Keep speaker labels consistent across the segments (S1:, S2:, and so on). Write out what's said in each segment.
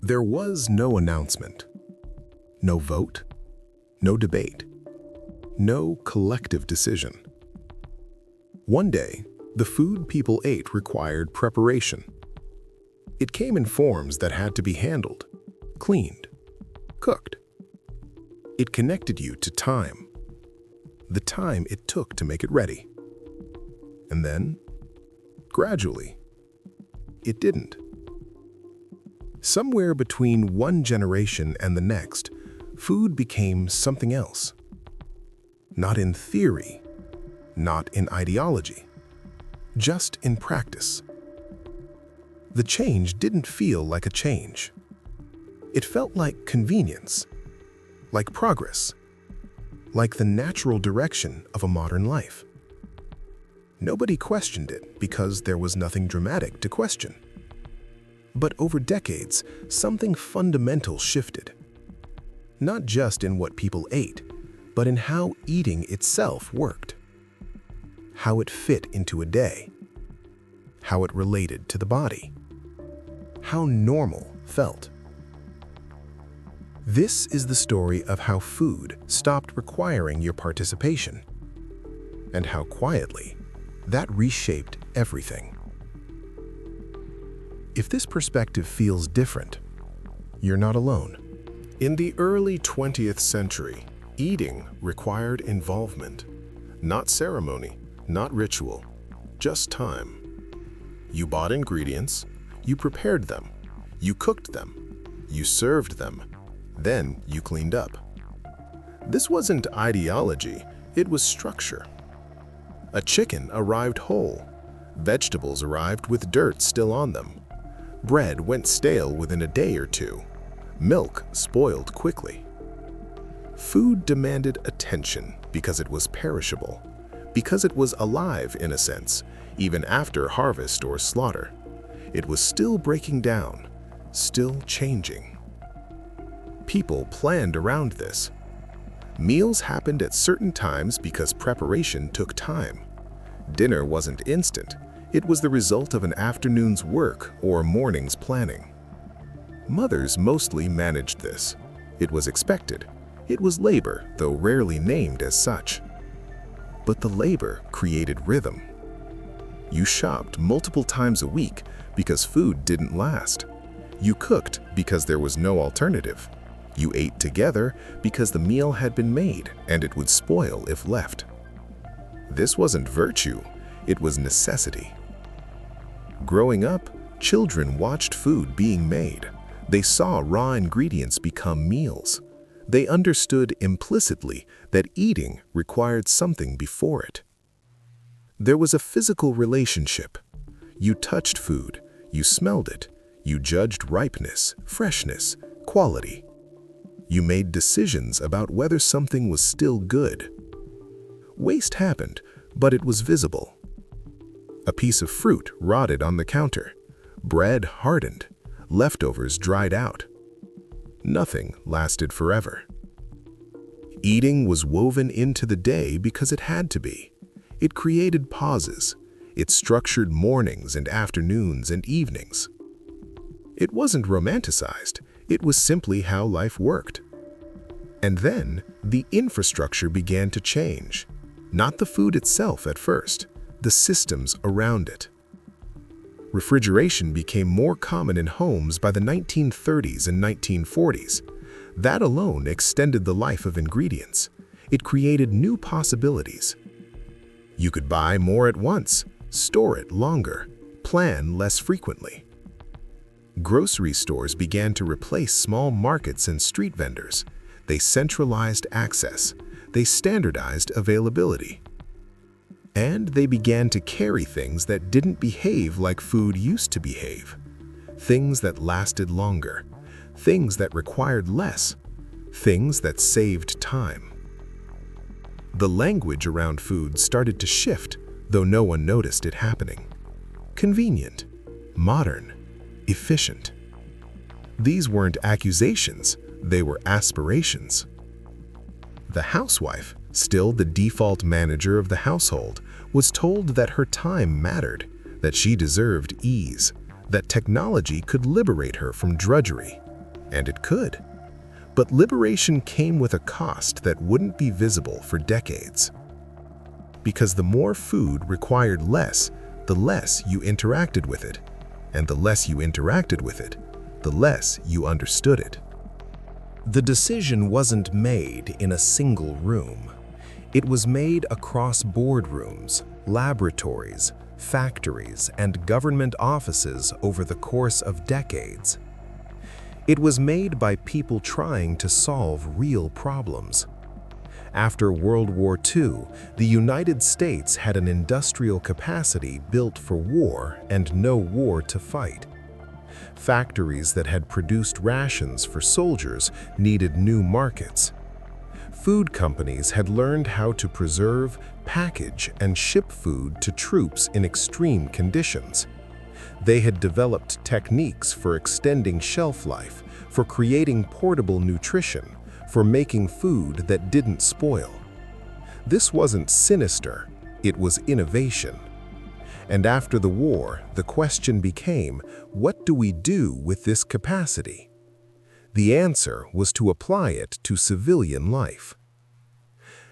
S1: There was no announcement, no vote, no debate, no collective decision. One day, the food people ate required preparation. It came in forms that had to be handled, cleaned, cooked. It connected you to time, the time it took to make it ready. And then, gradually, it didn't. Somewhere between one generation and the next, food became something else. Not in theory, not in ideology, just in practice. The change didn't feel like a change. It felt like convenience, like progress, like the natural direction of a modern life. Nobody questioned it because there was nothing dramatic to question. But over decades, something fundamental shifted. Not just in what people ate, but in how eating itself worked. How it fit into a day. How it related to the body. How normal felt. This is the story of how food stopped requiring your participation, and how quietly that reshaped everything. If this perspective feels different, you're not alone. In the early 20th century, eating required involvement. Not ceremony, not ritual, just time. You bought ingredients, you prepared them, you cooked them, you served them, then you cleaned up. This wasn't ideology, it was structure. A chicken arrived whole. Vegetables arrived with dirt still on them. Bread went stale within a day or two. Milk spoiled quickly. Food demanded attention because it was perishable, because it was alive in a sense, even after harvest or slaughter. It was still breaking down, still changing. People planned around this. Meals happened at certain times because preparation took time. Dinner wasn't instant. It was the result of an afternoon's work or morning's planning. Mothers mostly managed this. It was expected. It was labor, though rarely named as such. But the labor created rhythm. You shopped multiple times a week because food didn't last. You cooked because there was no alternative. You ate together because the meal had been made and it would spoil if left. This wasn't virtue, it was necessity. Growing up, children watched food being made. They saw raw ingredients become meals. They understood implicitly that eating required something before it. There was a physical relationship. You touched food, you smelled it, you judged ripeness, freshness, quality. You made decisions about whether something was still good. Waste happened, but it was visible. A piece of fruit rotted on the counter. Bread hardened. Leftovers dried out. Nothing lasted forever. Eating was woven into the day because it had to be. It created pauses. It structured mornings and afternoons and evenings. It wasn't romanticized. It was simply how life worked. And then the infrastructure began to change. Not the food itself at first, the systems around it. Refrigeration became more common in homes by the 1930s and 1940s. That alone extended the life of ingredients. It created new possibilities. You could buy more at once, store it longer, plan less frequently. Grocery stores began to replace small markets and street vendors. They centralized access. They standardized availability. And they began to carry things that didn't behave like food used to behave. Things that lasted longer. Things that required less. Things that saved time. The language around food started to shift, though no one noticed it happening. Convenient, modern, efficient. These weren't accusations, they were aspirations. The housewife, still the default manager of the household, was told that her time mattered, that she deserved ease, that technology could liberate her from drudgery. And it could. But liberation came with a cost that wouldn't be visible for decades. Because the more food required less, the less you interacted with it. And the less you interacted with it, the less you understood it. The decision wasn't made in a single room. It was made across boardrooms, laboratories, factories, and government offices over the course of decades. It was made by people trying to solve real problems. After World War II, the United States had an industrial capacity built for war and no war to fight. Factories that had produced rations for soldiers needed new markets. Food companies had learned how to preserve, package, and ship food to troops in extreme conditions. They had developed techniques for extending shelf life, for creating portable nutrition, for making food that didn't spoil. This wasn't sinister, it was innovation. And after the war, the question became, what do we do with this capacity? The answer was to apply it to civilian life.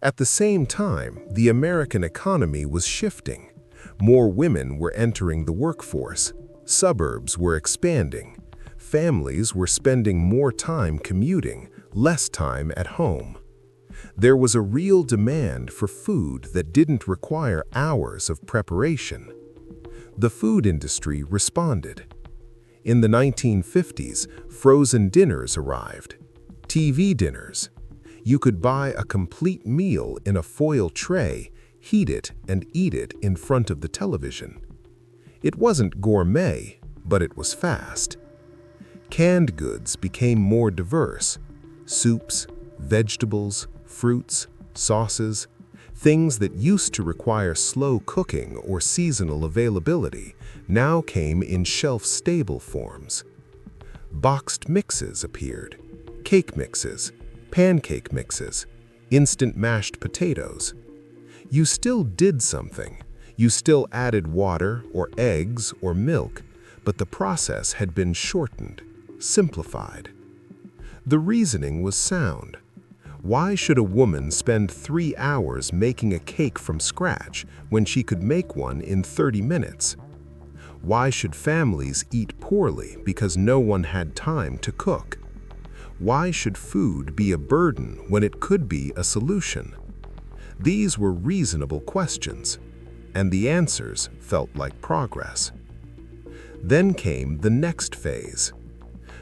S1: At the same time, the American economy was shifting. More women were entering the workforce. Suburbs were expanding. Families were spending more time commuting, less time at home. There was a real demand for food that didn't require hours of preparation. The food industry responded. In the 1950s, frozen dinners arrived. TV dinners. You could buy a complete meal in a foil tray, heat it, and eat it in front of the television. It wasn't gourmet, but it was fast. Canned goods became more diverse. Soups, vegetables, fruits, sauces, things that used to require slow cooking or seasonal availability now came in shelf-stable forms. Boxed mixes appeared, cake mixes, pancake mixes, instant mashed potatoes. You still did something. You still added water or eggs or milk, but the process had been shortened, simplified. The reasoning was sound. Why should a woman spend 3 hours making a cake from scratch when she could make one in 30 minutes? Why should families eat poorly because no one had time to cook? Why should food be a burden when it could be a solution? These were reasonable questions, and the answers felt like progress. Then came the next phase.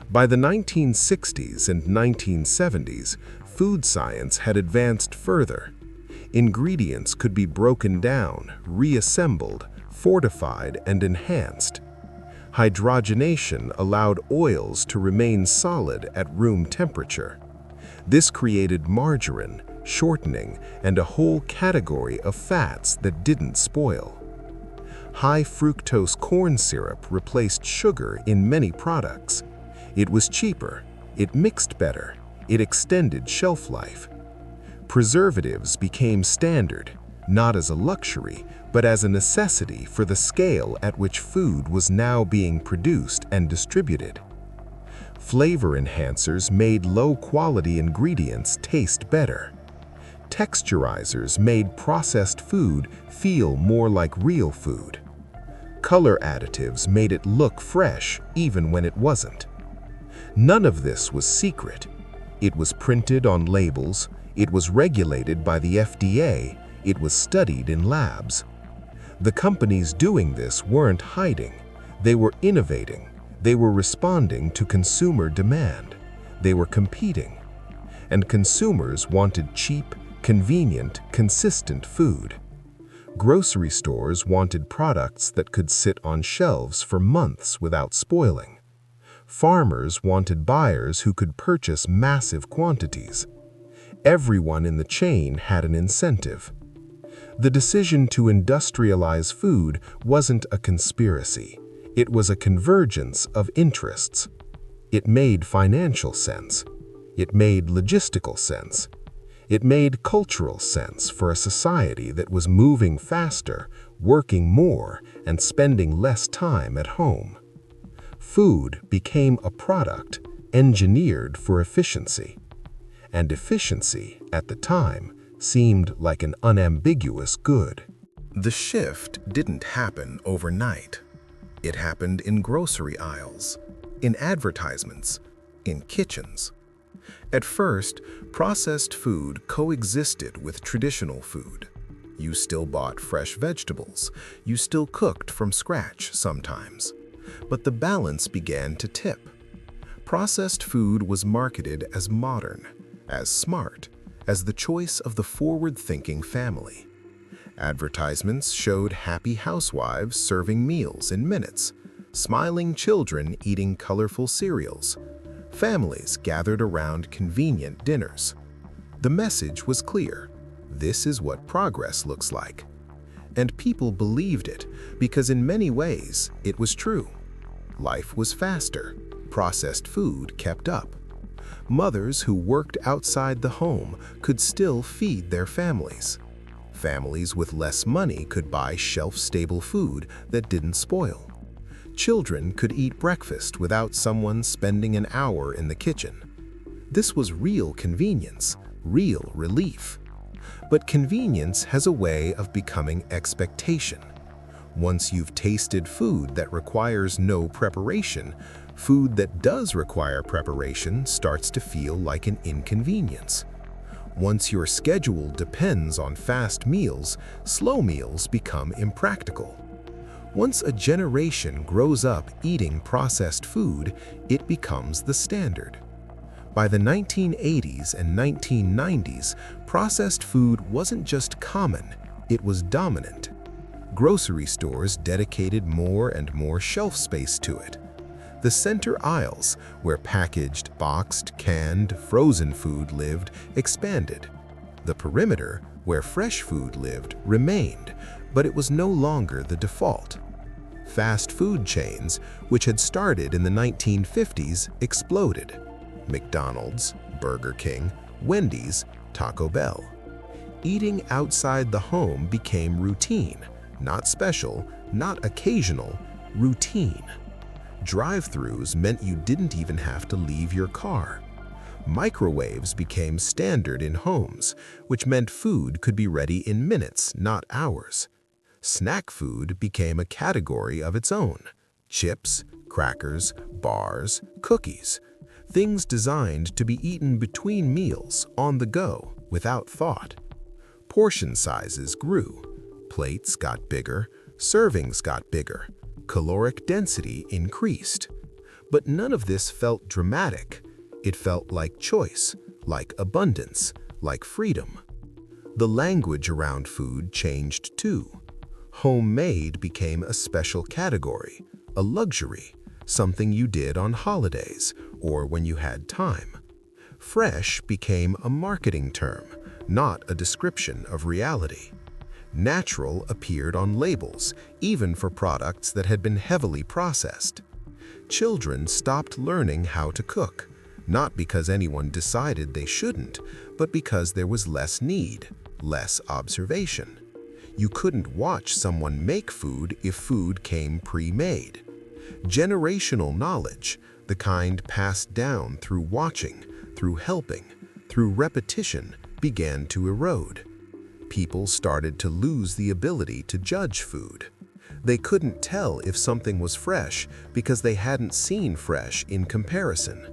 S1: By the 1960s and 1970s, food science had advanced further. Ingredients could be broken down, reassembled, fortified, and enhanced. Hydrogenation allowed oils to remain solid at room temperature. This created margarine, shortening, and a whole category of fats that didn't spoil. High fructose corn syrup replaced sugar in many products. It was cheaper, it mixed better, it extended shelf life. Preservatives became standard, not as a luxury, but as a necessity for the scale at which food was now being produced and distributed. Flavor enhancers made low-quality ingredients taste better. Texturizers made processed food feel more like real food. Color additives made it look fresh even when it wasn't. None of this was secret. It was printed on labels, it was regulated by the FDA, it was studied in labs. The companies doing this weren't hiding. They were innovating. They were responding to consumer demand. They were competing. And consumers wanted cheap, convenient, consistent food. Grocery stores wanted products that could sit on shelves for months without spoiling. Farmers wanted buyers who could purchase massive quantities. Everyone in the chain had an incentive. The decision to industrialize food wasn't a conspiracy. It was a convergence of interests. It made financial sense. It made logistical sense. It made cultural sense for a society that was moving faster, working more, and spending less time at home. Food became a product,
S2: engineered for efficiency. And efficiency, at the time, seemed like an unambiguous good.
S1: The shift didn't happen overnight. It happened in grocery aisles, in advertisements, in kitchens. At first, processed food coexisted with traditional food. You still bought fresh vegetables. You still cooked from scratch sometimes. But the balance began to tip. Processed food was marketed as modern, as smart, as the choice of the forward-thinking family. Advertisements showed happy housewives serving meals in minutes, smiling children eating colorful cereals, families gathered around convenient dinners. The message was clear. This is what progress looks like. And people believed it because in many ways it was true. Life was faster. Processed food kept up. Mothers who worked outside the home could still feed their families. Families with less money could buy shelf-stable food that didn't spoil. Children could eat breakfast without someone spending an hour in the kitchen. This was real convenience, real relief. But convenience has a way of becoming expectation. Once you've tasted food that requires no preparation, food that does require preparation starts to feel like an inconvenience. Once your schedule depends on fast meals, slow meals become impractical. Once a generation grows up eating processed food, it becomes the standard. By the 1980s and 1990s, processed food wasn't just common, it was dominant. Grocery stores dedicated more and more shelf space to it. The center aisles, where packaged, boxed, canned, frozen food lived, expanded. The perimeter, where fresh food lived, remained, but it was no longer the default. Fast food chains, which had started in the 1950s, exploded. McDonald's, Burger King, Wendy's, Taco Bell. Eating outside the home became routine, not special, not occasional, routine. Drive-thrus meant you didn't even have to leave your car. Microwaves became standard in homes, which meant food could be ready in minutes, not hours. Snack food became a category of its own. Chips, crackers, bars, cookies. Things designed to be eaten between meals, on the go, without thought. Portion sizes grew. Plates got bigger, servings got bigger. Caloric density increased. But none of this felt dramatic. It felt like choice, like abundance, like freedom. The language around food changed too. Homemade became a special category, a luxury, something you did on holidays or when you had time. Fresh became a marketing term, not a description of reality. Natural appeared on labels, even for products that had been heavily processed. Children stopped learning how to cook, not because anyone decided they shouldn't, but because there was less need, less observation. You couldn't watch someone make food if food came pre-made. Generational knowledge, the kind passed down through watching, through helping, through repetition, began to erode. People started to lose the ability to judge food. They couldn't tell if something was fresh because they hadn't seen fresh in comparison.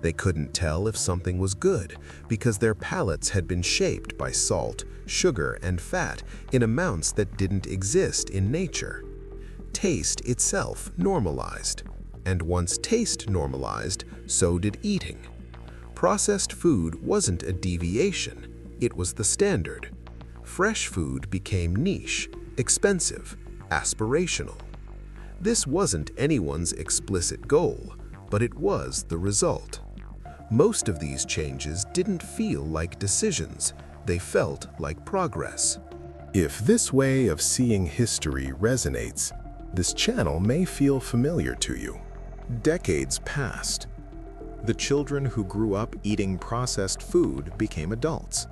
S1: They couldn't tell if something was good because their palates had been shaped by salt, sugar, and fat in amounts that didn't exist in nature. Taste itself normalized. And once taste normalized, so did eating. Processed food wasn't a deviation, it was the standard. Fresh food became niche, expensive, aspirational. This wasn't anyone's explicit goal, but it was the result. Most of these changes didn't feel like decisions, they felt like progress. If this way of seeing history resonates, this channel may feel familiar to you. Decades passed. The children who grew up eating processed food became adults.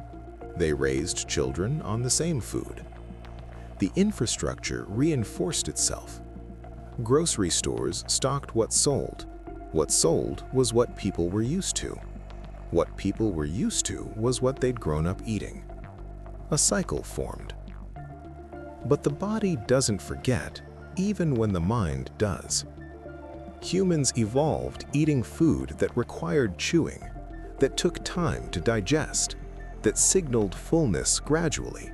S1: They raised children on the same food. The infrastructure reinforced itself. Grocery stores stocked what sold. What sold was what people were used to. What people were used to was what they'd grown up eating. A cycle formed. But the body doesn't forget, even when the mind does. Humans evolved eating food that required chewing, that took time to digest, that signaled fullness gradually.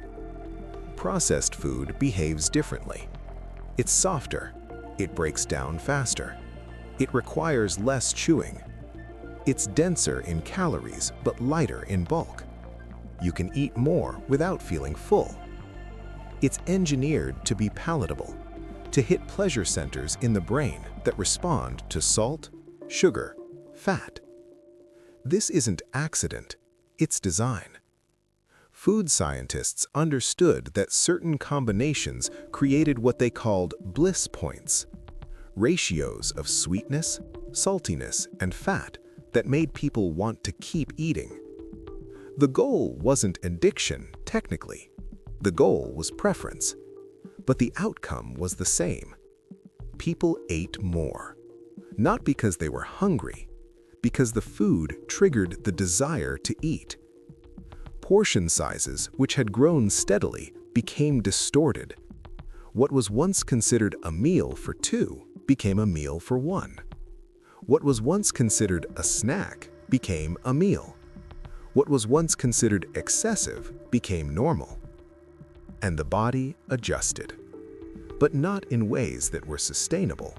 S1: Processed food behaves differently. It's softer, it breaks down faster, it requires less chewing. It's denser in calories but lighter in bulk. You can eat more without feeling full. It's engineered to be palatable, to hit pleasure centers in the brain that respond to salt, sugar, fat. This isn't accident, it's design. Food scientists understood that certain combinations created what they called bliss points, ratios of sweetness, saltiness, and fat that made people want to keep eating. The goal wasn't addiction, technically. The goal was preference. But the outcome was the same. People ate more. Not because they were hungry, because the food triggered the desire to eat. Portion sizes, which had grown steadily, became distorted. What was once considered a meal for two became a meal for one. What was once considered a snack became a meal. What was once considered excessive became normal. And the body adjusted, but not in ways that were sustainable.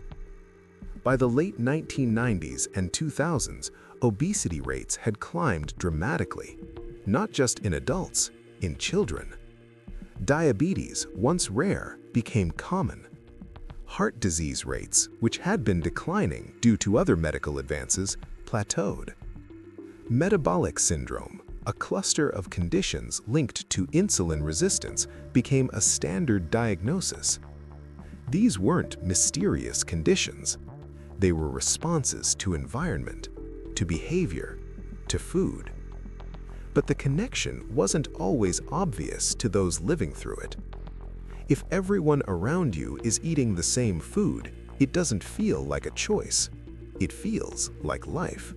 S1: By the late 1990s and 2000s, obesity rates had climbed dramatically, not just in adults, in children. Diabetes, once rare, became common. Heart disease rates, which had been declining due to other medical advances, plateaued. Metabolic syndrome, a cluster of conditions linked to insulin resistance, became a standard diagnosis. These weren't mysterious conditions. They were responses to environment, to behavior, to food. But the connection wasn't always obvious to those living through it. If everyone around you is eating the same food, it doesn't feel like a choice. It feels like life.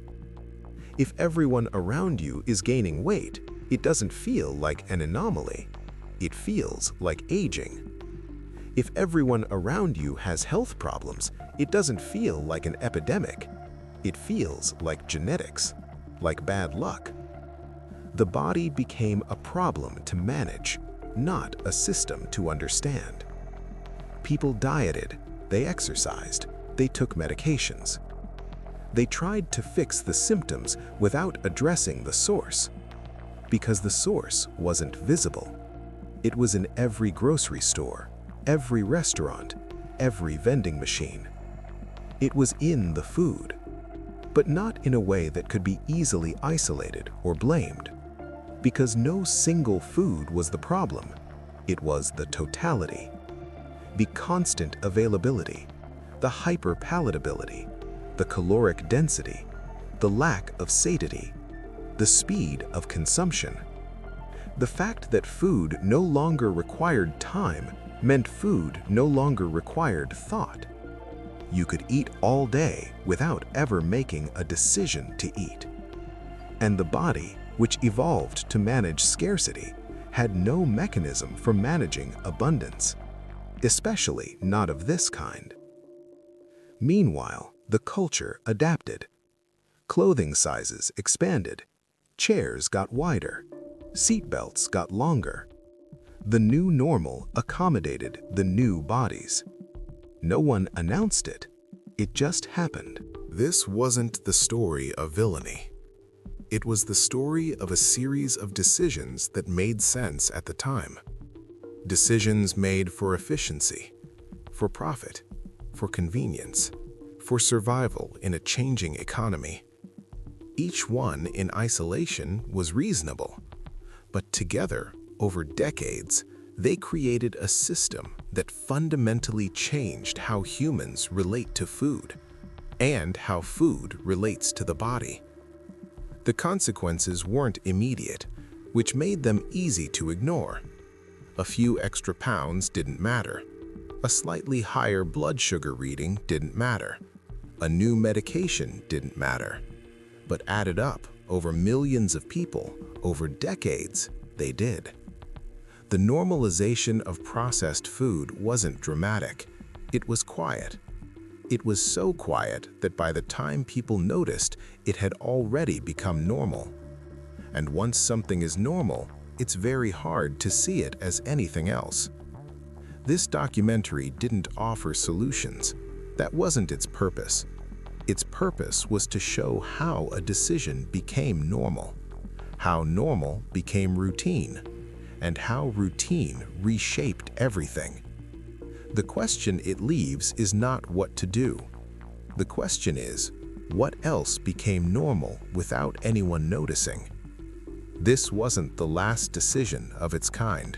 S1: If everyone around you is gaining weight, it doesn't feel like an anomaly. It feels like aging. If everyone around you has health problems, it doesn't feel like an epidemic. It feels like genetics, like bad luck. The body became a problem to manage, not a system to understand. People dieted, they exercised, they took medications. They tried to fix the symptoms without addressing the source, because the source wasn't visible. It was in every grocery store, every restaurant, every vending machine. It was in the food, but not in a way that could be easily isolated or blamed, because no single food was the problem. It was the totality, the constant availability, the hyperpalatability, the caloric density, the lack of satiety, the speed of consumption. The fact that food no longer required time meant food no longer required thought. You could eat all day without ever making a decision to eat. And the body, which evolved to manage scarcity, had no mechanism for managing abundance, especially not of this kind. Meanwhile, the culture adapted. Clothing sizes expanded, chairs got wider, seatbelts got longer. The new normal accommodated the new bodies. No one announced it, it just happened.
S2: This wasn't the story of villainy. It was the story of a series of decisions that made sense at the time. Decisions made for efficiency, for profit, for convenience, for survival in a changing economy. Each one in isolation was reasonable, but together, over decades, they created a system that fundamentally changed how humans relate to food and how food relates to the body. The consequences weren't immediate, which made them easy to ignore. A few extra pounds didn't matter. A slightly higher blood sugar reading didn't matter. A new medication didn't matter. But added up, over millions of people, over decades, they did. The normalization of processed food wasn't dramatic. It was quiet. It was so quiet that by the time people noticed, it had already become normal. And once something is normal, it's very hard to see it as anything else. This documentary didn't offer solutions. That wasn't its purpose. Its purpose was to show how a decision became normal, how normal became routine, and how routine reshaped everything. The question it leaves is not what to do. The question is, what else became normal without anyone noticing? This wasn't the last decision of its kind.